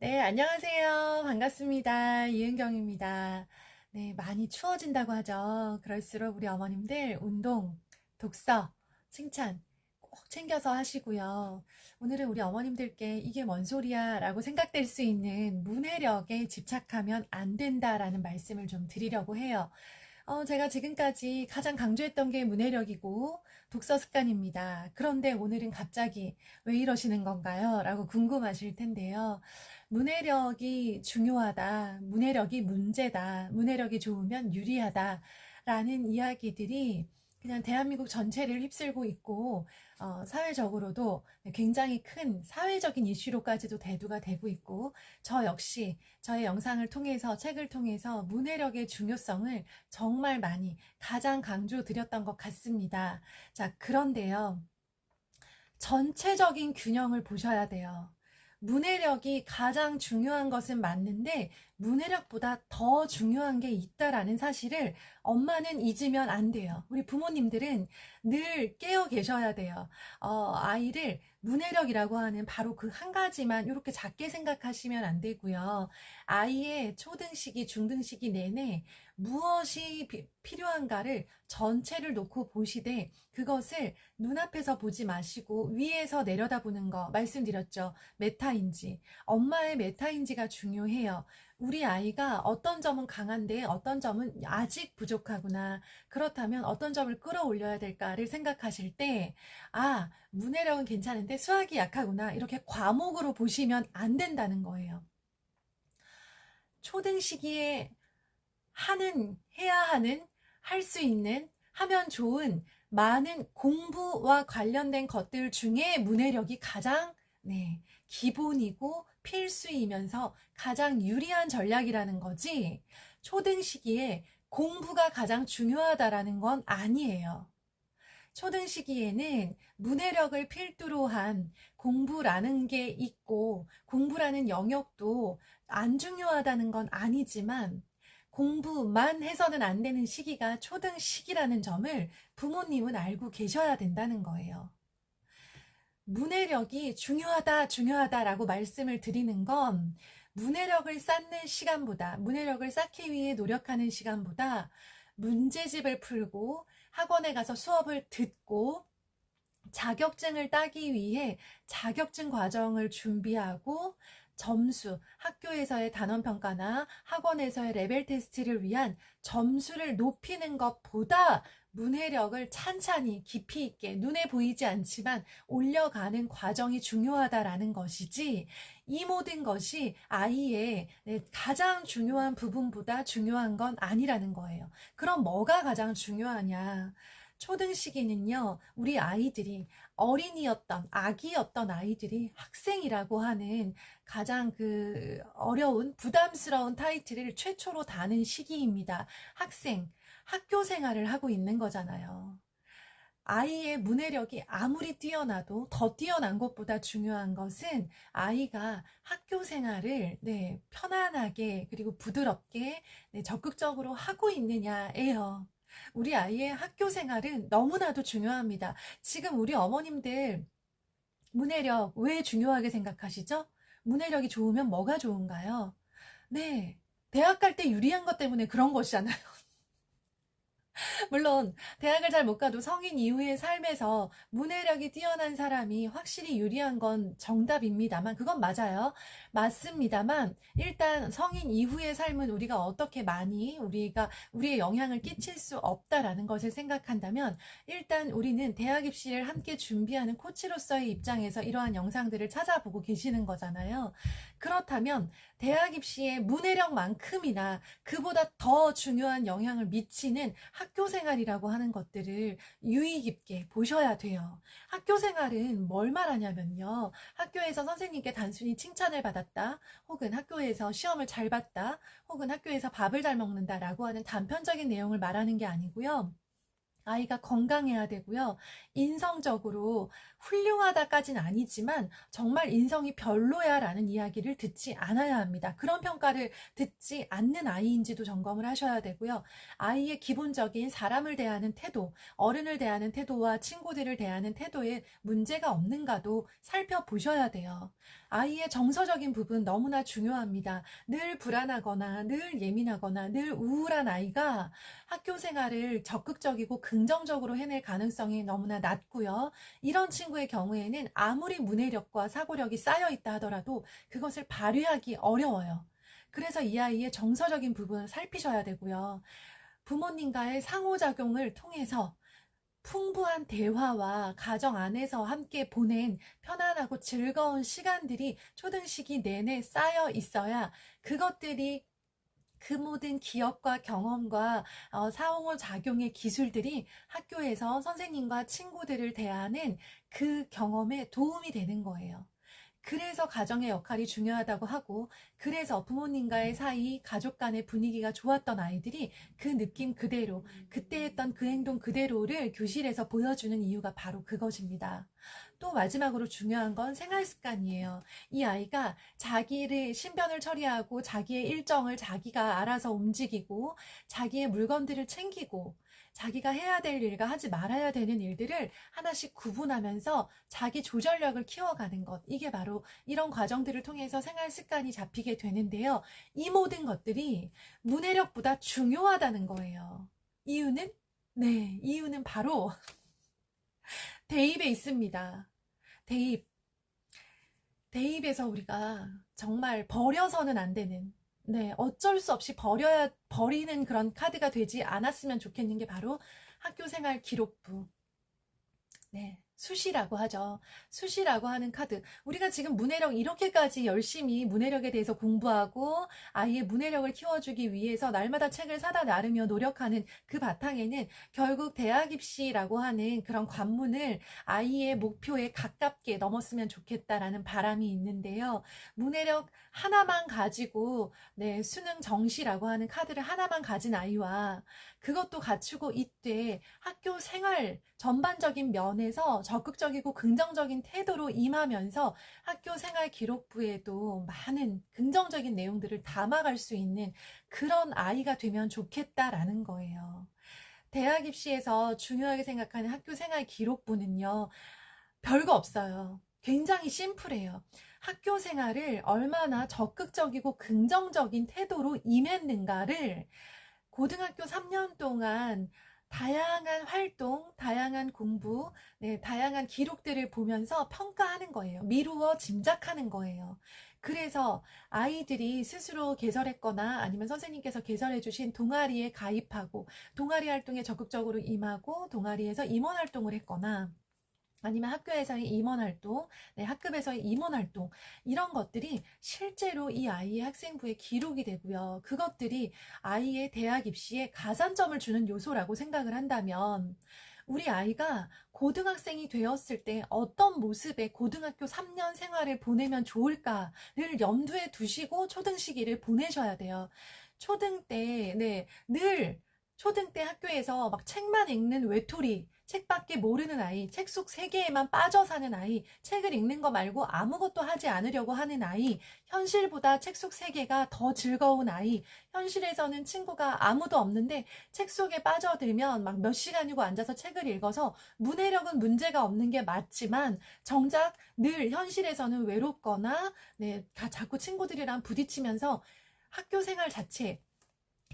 네, 안녕하세요. 반갑습니다. 이은경입니다. 네, 많이 추워진다고 하죠. 그럴수록 우리 어머님들 운동, 독서, 칭찬 꼭 챙겨서 하시고요. 오늘은 우리 어머님들께 이게 뭔 소리야 라고 생각될 수 있는 문해력에 집착하면 안 된다라는 말씀을 좀 드리려고 해요. 제가 지금까지 가장 강조했던 게 문해력이고 독서 습관입니다. 그런데 오늘은 갑자기 왜 이러시는 건가요? 라고 궁금하실 텐데요. 문해력이 중요하다, 문해력이 문제다, 문해력이 좋으면 유리하다 라는 이야기들이 그냥 대한민국 전체를 휩쓸고 있고 사회적으로도 굉장히 큰 사회적인 이슈로까지도 대두가 되고 있고, 저 역시 저의 영상을 통해서, 책을 통해서 문해력의 중요성을 정말 많이 가장 강조드렸던 것 같습니다. 자, 그런데요. 전체적인 균형을 보셔야 돼요. 문해력이 가장 중요한 것은 맞는데 문해력보다 더 중요한 게 있다라는 사실을 엄마는 잊으면 안 돼요. 우리 부모님들은 늘 깨어 계셔야 돼요. 아이를 문해력이라고 하는 바로 그 한 가지만 이렇게 작게 생각하시면 안 되고요. 아이의 초등시기, 중등시기 내내 무엇이 필요한가를 전체를 놓고 보시되, 그것을 눈앞에서 보지 마시고 위에서 내려다보는 거 말씀드렸죠. 메타인지. 엄마의 메타인지가 중요해요. 우리 아이가 어떤 점은 강한데 어떤 점은 아직 부족하구나. 그렇다면 어떤 점을 끌어올려야 될까를 생각하실 때, 아, 문해력은 괜찮은데 수학이 약하구나. 이렇게 과목으로 보시면 안 된다는 거예요. 초등 시기에 해야 하는, 할 수 있는, 하면 좋은 많은 공부와 관련된 것들 중에 문해력이 가장 기본이고 필수이면서 가장 유리한 전략이라는 거지, 초등 시기에 공부가 가장 중요하다라는 건 아니에요. 초등 시기에는 문해력을 필두로 한 공부라는 게 있고, 공부라는 영역도 안 중요하다는 건 아니지만 공부만 해서는 안 되는 시기가 초등 시기라는 점을 부모님은 알고 계셔야 된다는 거예요. 문해력이 중요하다라고 말씀을 드리는 건, 문해력을 쌓는 시간보다, 문해력을 쌓기 위해 노력하는 시간보다 문제집을 풀고 학원에 가서 수업을 듣고 자격증을 따기 위해 자격증 과정을 준비하고 점수, 학교에서의 단원평가나 학원에서의 레벨 테스트를 위한 점수를 높이는 것보다 문해력을 찬찬히 깊이 있게 눈에 보이지 않지만 올려가는 과정이 중요하다라는 것이지, 이 모든 것이 아이의 가장 중요한 부분보다 중요한 건 아니라는 거예요. 그럼 뭐가 가장 중요하냐? 초등 시기는요, 우리 아이들이 어린이였던, 아기였던 아이들이 학생이라고 하는 가장 그 어려운, 부담스러운 타이틀을 최초로 다는 시기입니다. 학생, 학교 생활을 하고 있는 거잖아요. 아이의 문해력이 아무리 뛰어나도 더 뛰어난 것보다 중요한 것은 아이가 학교 생활을 편안하게 그리고 부드럽게 적극적으로 하고 있느냐예요. 우리 아이의 학교 생활은 너무나도 중요합니다. 지금 우리 어머님들 문해력 왜 중요하게 생각하시죠? 문해력이 좋으면 뭐가 좋은가요? 네. 대학 갈 때 유리한 것 때문에 그런 것이잖아요. 물론 대학을 잘 못 가도 성인 이후의 삶에서 문해력이 뛰어난 사람이 확실히 유리한 건 정답입니다만, 그건 맞아요. 맞습니다만, 일단 성인 이후의 삶은 우리가 어떻게 많이 우리의 영향을 끼칠 수 없다라는 것을 생각한다면, 일단 우리는 대학 입시를 함께 준비하는 코치로서의 입장에서 이러한 영상들을 찾아보고 계시는 거잖아요. 그렇다면 대학 입시의 문해력만큼이나 그보다 더 중요한 영향을 미치는 학교 생활이라고 하는 것들을 유의 깊게 보셔야 돼요. 학교 생활은 뭘 말하냐면요, 학교에서 선생님께 단순히 칭찬을 받았다, 혹은 학교에서 시험을 잘 봤다, 혹은 학교에서 밥을 잘 먹는다라고 하는 단편적인 내용을 말하는 게 아니고요. 아이가 건강해야 되고요. 인성적으로 훌륭하다까진 아니지만 정말 인성이 별로야라는 이야기를 듣지 않아야 합니다. 그런 평가를 듣지 않는 아이인지도 점검을 하셔야 되고요. 아이의 기본적인 사람을 대하는 태도, 어른을 대하는 태도와 친구들을 대하는 태도에 문제가 없는가도 살펴보셔야 돼요. 아이의 정서적인 부분 너무나 중요합니다. 늘 불안하거나 늘 예민하거나 늘 우울한 아이가 학교 생활을 적극적이고 긍정적으로 해낼 가능성이 너무나 낮고요. 이런 친구의 경우에는 아무리 문해력과 사고력이 쌓여 있다 하더라도 그것을 발휘하기 어려워요. 그래서 이 아이의 정서적인 부분을 살피셔야 되고요. 부모님과의 상호작용을 통해서 풍부한 대화와 가정 안에서 함께 보낸 편안하고 즐거운 시간들이 초등시기 내내 쌓여 있어야 그것들이 그 모든 기억과 경험과 상호작용의 기술들이 학교에서 선생님과 친구들을 대하는 그 경험에 도움이 되는 거예요. 그래서 가정의 역할이 중요하다고 하고, 그래서 부모님과의 사이, 가족 간의 분위기가 좋았던 아이들이 그 느낌 그대로, 그때 했던 그 행동 그대로를 교실에서 보여주는 이유가 바로 그것입니다. 또 마지막으로 중요한 건 생활 습관이에요. 이 아이가 자기를 신변을 처리하고 자기의 일정을 자기가 알아서 움직이고 자기의 물건들을 챙기고 자기가 해야 될 일과 하지 말아야 되는 일들을 하나씩 구분하면서 자기 조절력을 키워가는 것. 이게 바로 이런 과정들을 통해서 생활 습관이 잡히게 되는데요. 이 모든 것들이 문해력보다 중요하다는 거예요. 이유는? 네, 이유는 바로 대입에 있습니다. 대입. 대입에서 우리가 정말 버려서는 안 되는, 네, 어쩔 수 없이 버리는 그런 카드가 되지 않았으면 좋겠는 게 바로 학교생활 기록부. 네, 수시라고 하죠. 수시라고 하는 카드. 우리가 지금 문해력 이렇게까지 열심히 문해력에 대해서 공부하고 아이의 문해력을 키워주기 위해서 날마다 책을 사다 나르며 노력하는 그 바탕에는 결국 대학 입시라고 하는 그런 관문을 아이의 목표에 가깝게 넘었으면 좋겠다라는 바람이 있는데요. 문해력 하나만 가지고, 네, 수능 정시라고 하는 카드를 하나만 가진 아이와 그것도 갖추고 이때 학교 생활 전반적인 면에서 적극적이고 긍정적인 태도로 임하면서 학교 생활 기록부에도 많은 긍정적인 내용들을 담아갈 수 있는 그런 아이가 되면 좋겠다라는 거예요. 대학 입시에서 중요하게 생각하는 학교 생활 기록부는요, 별거 없어요. 굉장히 심플해요. 학교 생활을 얼마나 적극적이고 긍정적인 태도로 임했는가를 고등학교 3년 동안 다양한 활동, 다양한 공부, 네, 다양한 기록들을 보면서 평가하는 거예요. 미루어 짐작하는 거예요. 그래서 아이들이 스스로 개설했거나 아니면 선생님께서 개설해 주신 동아리에 가입하고 동아리 활동에 적극적으로 임하고 동아리에서 임원 활동을 했거나 아니면 학교에서의 임원활동, 네, 학급에서의 임원활동, 이런 것들이 실제로 이 아이의 학생부에 기록이 되고요. 그것들이 아이의 대학 입시에 가산점을 주는 요소라고 생각을 한다면 우리 아이가 고등학생이 되었을 때 어떤 모습의 고등학교 3년 생활을 보내면 좋을까를 염두에 두시고 초등 시기를 보내셔야 돼요. 초등 때, 네, 늘 초등 때 학교에서 막 책만 읽는 외톨이, 책밖에 모르는 아이, 책 속 세계에만 빠져 사는 아이, 책을 읽는 거 말고 아무것도 하지 않으려고 하는 아이, 현실보다 책 속 세계가 더 즐거운 아이, 현실에서는 친구가 아무도 없는데 책 속에 빠져들면 막 몇 시간이고 앉아서 책을 읽어서 문해력은 문제가 없는 게 맞지만 정작 늘 현실에서는 외롭거나, 네, 자꾸 친구들이랑 부딪히면서 학교 생활 자체,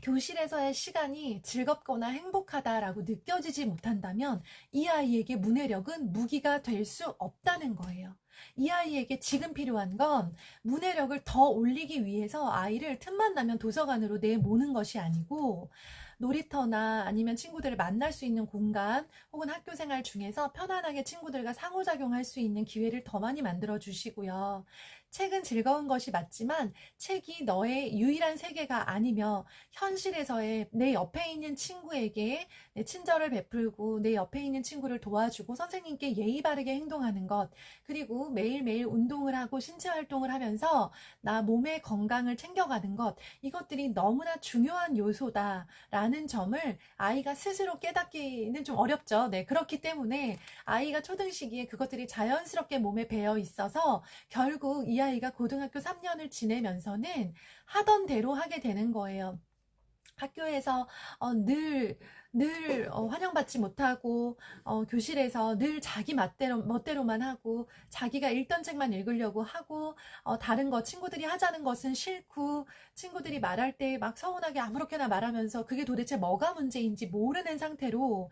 교실에서의 시간이 즐겁거나 행복하다라고 느껴지지 못한다면 이 아이에게 문해력은 무기가 될 수 없다는 거예요. 이 아이에게 지금 필요한 건 문해력을 더 올리기 위해서 아이를 틈만 나면 도서관으로 내모는 것이 아니고 놀이터나 아니면 친구들을 만날 수 있는 공간 혹은 학교 생활 중에서 편안하게 친구들과 상호작용할 수 있는 기회를 더 많이 만들어 주시고요. 책은 즐거운 것이 맞지만 책이 너의 유일한 세계가 아니며 현실에서의 내 옆에 있는 친구에게 내 친절을 베풀고 내 옆에 있는 친구를 도와주고 선생님께 예의 바르게 행동하는 것, 그리고 매일매일 운동을 하고 신체 활동을 하면서 나 몸의 건강을 챙겨가는 것, 이것들이 너무나 중요한 요소다라는 라는 점을 아이가 스스로 깨닫기는 좀 어렵죠. 네, 그렇기 때문에 아이가 초등 시기에 그것들이 자연스럽게 몸에 배어 있어서 결국 이 아이가 고등학교 3년을 지내면서는 하던 대로 하게 되는 거예요. 학교에서 늘 환영받지 못하고 교실에서 늘 자기 멋대로만 하고 자기가 읽던 책만 읽으려고 하고 다른 거 친구들이 하자는 것은 싫고 친구들이 말할 때 막 서운하게 아무렇게나 말하면서 그게 도대체 뭐가 문제인지 모르는 상태로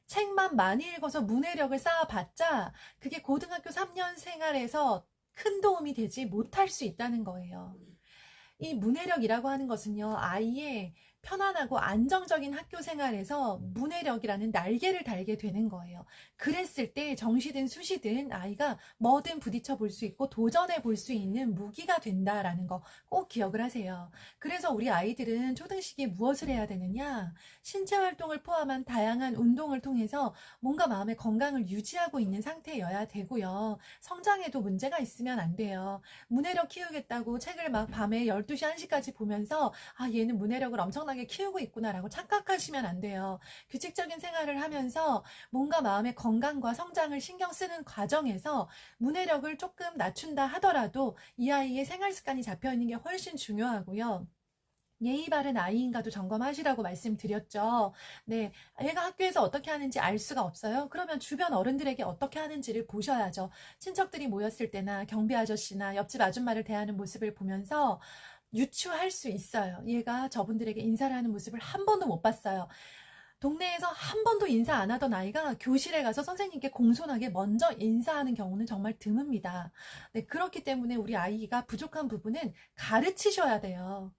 책만 많이 읽어서 문해력을 쌓아봤자 그게 고등학교 3년 생활에서 큰 도움이 되지 못할 수 있다는 거예요. 이 문해력이라고 하는 것은요, 아이의 편안하고 안정적인 학교 생활에서 문해력이라는 날개를 달게 되는 거예요. 그랬을 때 정시든 수시든 아이가 뭐든 부딪혀 볼 수 있고 도전해 볼 수 있는 무기가 된다라는 거 꼭 기억을 하세요. 그래서 우리 아이들은 초등 시기에 무엇을 해야 되느냐? 신체 활동을 포함한 다양한 운동을 통해서 뭔가 마음의 건강을 유지하고 있는 상태여야 되고요. 성장에도 문제가 있으면 안 돼요. 문해력 키우겠다고 책을 막 밤에 12시, 1시까지 보면서 얘는 문해력을 엄청나게 키우고 있구나라고 착각하시면 안 돼요. 규칙적인 생활을 하면서 뭔가 마음의 건강과 성장을 신경 쓰는 과정에서 문해력을 조금 낮춘다 하더라도 이 아이의 생활 습관이 잡혀 있는 게 훨씬 중요하고요. 예의 바른 아이인가도 점검하시라고 말씀드렸죠. 네, 얘가 학교에서 어떻게 하는지 알 수가 없어요. 그러면 주변 어른들에게 어떻게 하는지를 보셔야죠. 친척들이 모였을 때나 경비 아저씨나 옆집 아줌마를 대하는 모습을 보면서 유추할 수 있어요. 얘가 저분들에게 인사를 하는 모습을 한 번도 못 봤어요. 동네에서 한 번도 인사 안 하던 아이가 교실에 가서 선생님께 공손하게 먼저 인사하는 경우는 정말 드뭅니다. 네, 그렇기 때문에 우리 아이가 부족한 부분은 가르치셔야 돼요.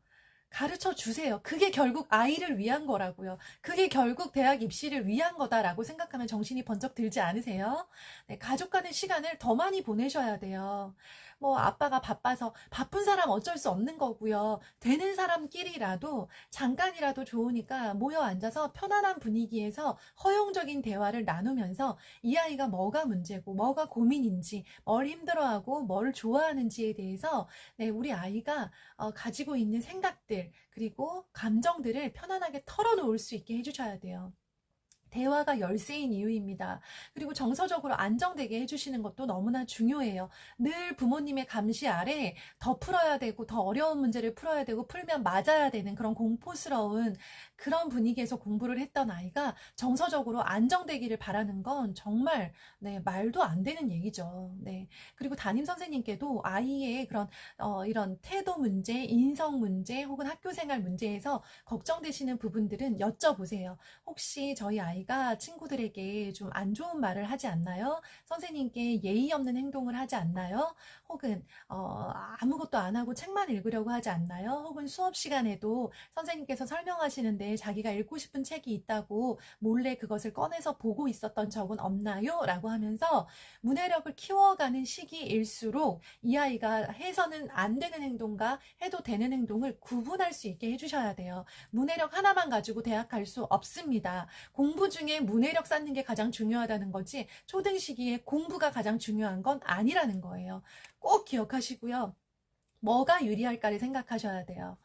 가르쳐 주세요. 그게 결국 아이를 위한 거라고요. 그게 결국 대학 입시를 위한 거다라고 생각하면 정신이 번쩍 들지 않으세요? 네, 가족과의 시간을 더 많이 보내셔야 돼요. 뭐 아빠가 바빠서 바쁜 사람 어쩔 수 없는 거고요. 되는 사람끼리라도 잠깐이라도 좋으니까 모여 앉아서 편안한 분위기에서 허용적인 대화를 나누면서 이 아이가 뭐가 문제고 뭐가 고민인지 뭘 힘들어하고 뭘 좋아하는지에 대해서 네, 우리 아이가 가지고 있는 생각들 그리고 감정들을 편안하게 털어놓을 수 있게 해주셔야 돼요. 대화가 열쇠인 이유입니다. 그리고 정서적으로 안정되게 해주시는 것도 너무나 중요해요. 늘 부모님의 감시 아래 더 풀어야 되고 더 어려운 문제를 풀어야 되고 풀면 맞아야 되는 그런 공포스러운 그런 분위기에서 공부를 했던 아이가 정서적으로 안정되기를 바라는 건 정말 네, 말도 안 되는 얘기죠. 네. 그리고 담임 선생님께도 아이의 그런 이런 태도 문제, 인성 문제 혹은 학교 생활 문제에서 걱정되시는 부분들은 여쭤보세요. 혹시 저희 아이가 친구들에게 좀 안 좋은 말을 하지 않나요? 선생님께 예의 없는 행동을 하지 않나요? 혹은 아무것도 안 하고 책만 읽으려고 하지 않나요? 혹은 수업 시간에도 선생님께서 설명하시는데 자기가 읽고 싶은 책이 있다고 몰래 그것을 꺼내서 보고 있었던 적은 없나요? 라고 하면서 문해력을 키워가는 시기일수록 이 아이가 해서는 안 되는 행동과 해도 되는 행동을 구분할 수 있게 해주셔야 돼요. 문해력 하나만 가지고 대학 갈 수 없습니다. 공부 중에 문해력 쌓는 게 가장 중요하다는 거지 초등 시기에 공부가 가장 중요한 건 아니라는 거예요. 꼭 기억하시고요. 뭐가 유리할까를 생각하셔야 돼요.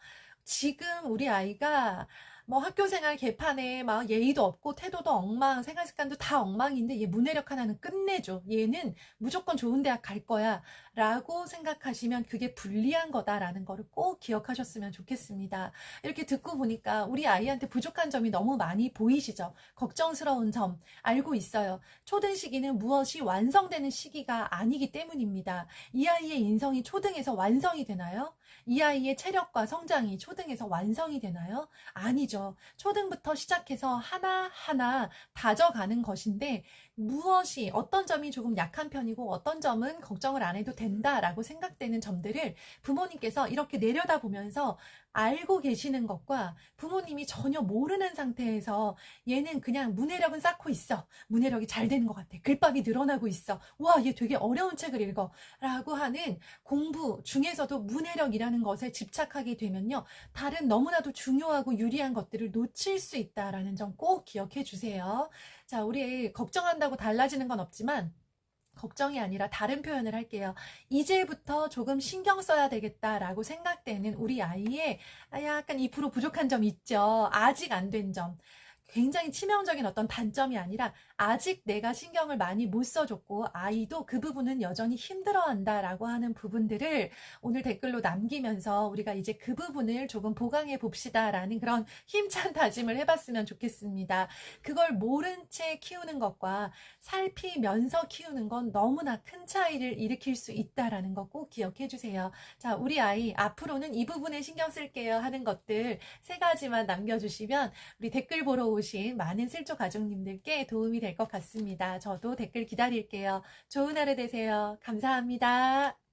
지금 우리 아이가 뭐 학교생활 개판에 막 예의도 없고 태도도 엉망, 생활 습관도 다 엉망인데 얘 문해력 하나는 끝내줘. 얘는 무조건 좋은 대학 갈 거야. 라고 생각하시면 그게 불리한 거다라는 거를 꼭 기억하셨으면 좋겠습니다. 이렇게 듣고 보니까 우리 아이한테 부족한 점이 너무 많이 보이시죠? 걱정스러운 점 알고 있어요. 초등 시기는 무엇이 완성되는 시기가 아니기 때문입니다. 이 아이의 인성이 초등에서 완성이 되나요? 이 아이의 체력과 성장이 초등에서 완성이 되나요? 아니죠. 초등부터 시작해서 하나하나 다져가는 것인데 무엇이 어떤 점이 조금 약한 편이고 어떤 점은 걱정을 안 해도 된다라고 생각되는 점들을 부모님께서 이렇게 내려다보면서 알고 계시는 것과 부모님이 전혀 모르는 상태에서 얘는 그냥 문해력은 쌓고 있어. 문해력이 잘 되는 것 같아. 글밥이 늘어나고 있어. 와, 얘 되게 어려운 책을 읽어. 라고 하는 공부 중에서도 문해력이라는 것에 집착하게 되면요. 다른 너무나도 중요하고 유리한 것들을 놓칠 수 있다라는 점 꼭 기억해 주세요. 자, 우리 걱정한다고 달라지는 건 없지만 걱정이 아니라 다른 표현을 할게요. 이제부터 조금 신경 써야 되겠다라고 생각되는 우리 아이의 약간 2% 부족한 점 있죠. 아직 안 된 점. 굉장히 치명적인 어떤 단점이 아니라 아직 내가 신경을 많이 못 써줬고 아이도 그 부분은 여전히 힘들어한다라고 하는 부분들을 오늘 댓글로 남기면서 우리가 이제 그 부분을 조금 보강해 봅시다라는 그런 힘찬 다짐을 해봤으면 좋겠습니다. 그걸 모른 채 키우는 것과 살피면서 키우는 건 너무나 큰 차이를 일으킬 수 있다라는 거 꼭 기억해 주세요. 자, 우리 아이 앞으로는 이 부분에 신경 쓸게요 하는 것들 3가지만 남겨주시면 우리 댓글 보러 오신 많은 슬조 가족님들께 도움이 될 것 같습니다. 저도 댓글 기다릴게요. 좋은 하루 되세요. 감사합니다.